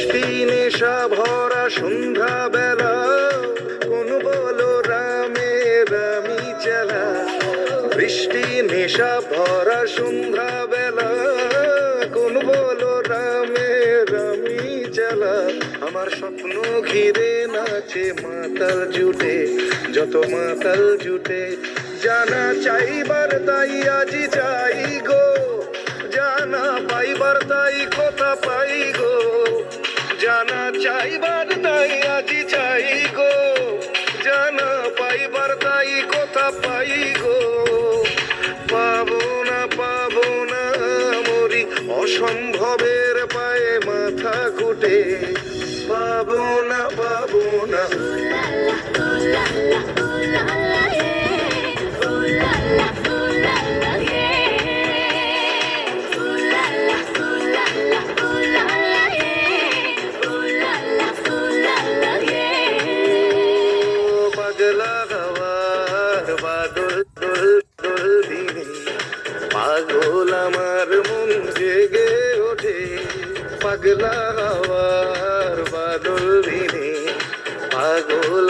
বৃষ্টি নেশা ভরা সন্ধ্যা বেলা, কোন বলো রামের আমি চালা। বৃষ্টি নেশা ভরা সন্ধ্যা বেলা, কোন বলো রামের আমি চালা। আমার স্বপ্ন ঘিরে নাচে মাতাল জুটে, যত মাতাল জুটে। জানা চাইবার তাই আজি চাই গো, জানা পাইবার তাই কথা পাই গো। জানা চাইবার তাই আজি চাই গো, জানা পাইবার তাই কথা পাই গো। পাবো না মরি অসম্ভবের পায়ে মাথা কুটে। পাবো না পাগলা হওয়ার বাদল দোল দোল দিনে, পাগল আমার মন জেগে ওঠে। পাগলা হওয়ার বাদল দিনে, পাগল